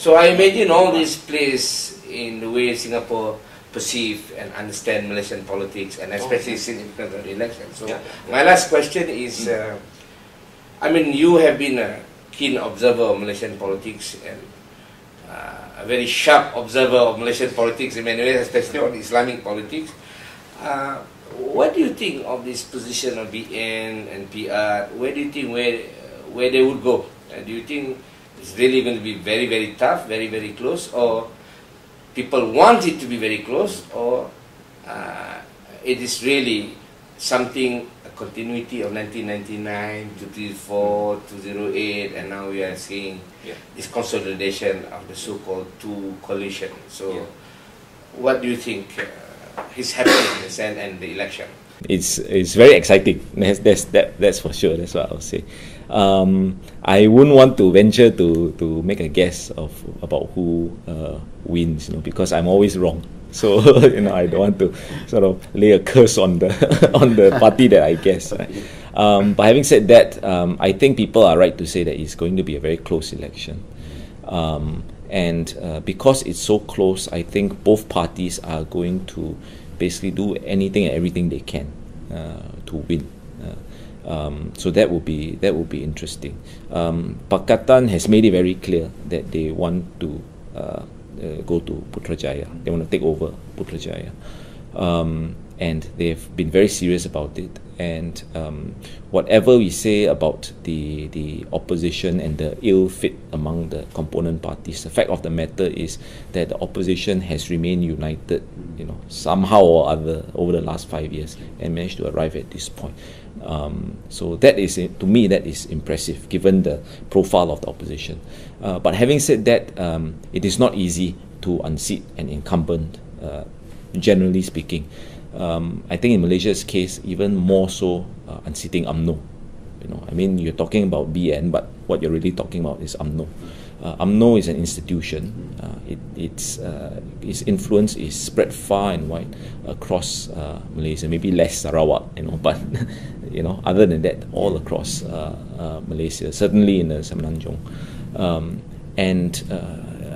So I imagine all these plays in the way Singapore perceive and understand Malaysian politics, and especially significance of the election. So my last question is, I mean, you have been a keen observer of Malaysian politics and a very sharp observer of Malaysian politics in many ways, especially on Islamic politics. What do you think of this position of BN and PR? Where do you think where they would go? Do you think it's really going to be very, very tough, very, very close, or people want it to be very close, or it is really something, a continuity of 1999, 2004, 2008, and now we are seeing this consolidation of the so-called two coalition. So what do you think is happening in the election? It's very exciting. That's for sure. That's what I'll say. I wouldn't want to venture to make a guess about who wins, because I'm always wrong. So I don't want to sort of lay a curse on the on the party that I guess. Right? But having said that, I think people are right to say that it's going to be a very close election. And because it's so close, I think both parties are going to basically do anything and everything they can to win. So that would be interesting. Pakatan has made it very clear that they want to go to Putrajaya. They want to take over Putrajaya, and they've been very serious about it. And whatever we say about the opposition and the ill fit among the component parties, the fact of the matter is that the opposition has remained united, somehow or other over the last 5 years and managed to arrive at this point. So that is, to me, that is impressive given the profile of the opposition. But having said that, it is not easy to unseat an incumbent, generally speaking. I think in Malaysia's case, even more so, unseating UMNO. I mean, you're talking about BN, but what you're really talking about is UMNO. UMNO is an institution. Its influence is spread far and wide across Malaysia. Maybe less Sarawak, but other than that, all across Malaysia. Certainly in the Semenanjung, and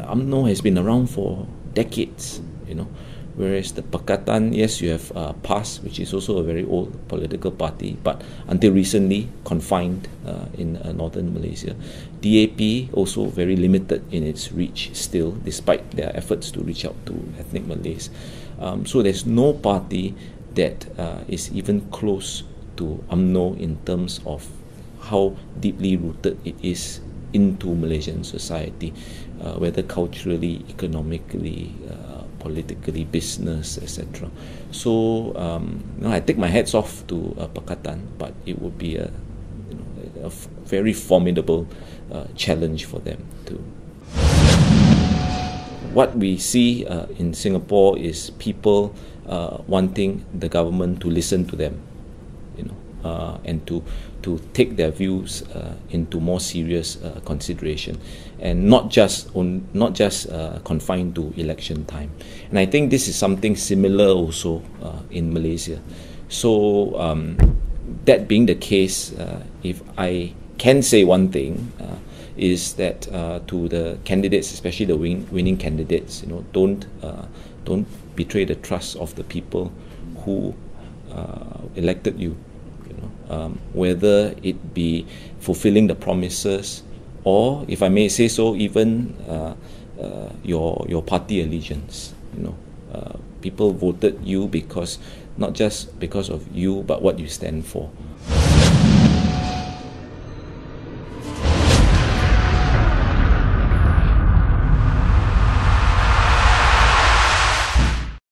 UMNO has been around for decades. Whereas the Pakatan, yes, you have PAS, which is also a very old political party, but until recently confined in northern Malaysia. DAP also very limited in its reach still, despite their efforts to reach out to ethnic Malays. So there's no party that is even close to UMNO in terms of how deeply rooted it is into Malaysian society, whether culturally, economically, politically, business, etc. So I take my hats off to Pakatan, but it would be a very formidable challenge for them too. What we see in Singapore is people wanting the government to listen to them, and to take their views into more serious consideration, and not just confined to election time. And I think this is something similar also in Malaysia. So that being the case, if I can say one thing, is that to the candidates, especially the winning candidates, don't betray the trust of the people who elected you. Whether it be fulfilling the promises, or, if I may say so, even your party allegiance. People voted you not just because of you, but what you stand for.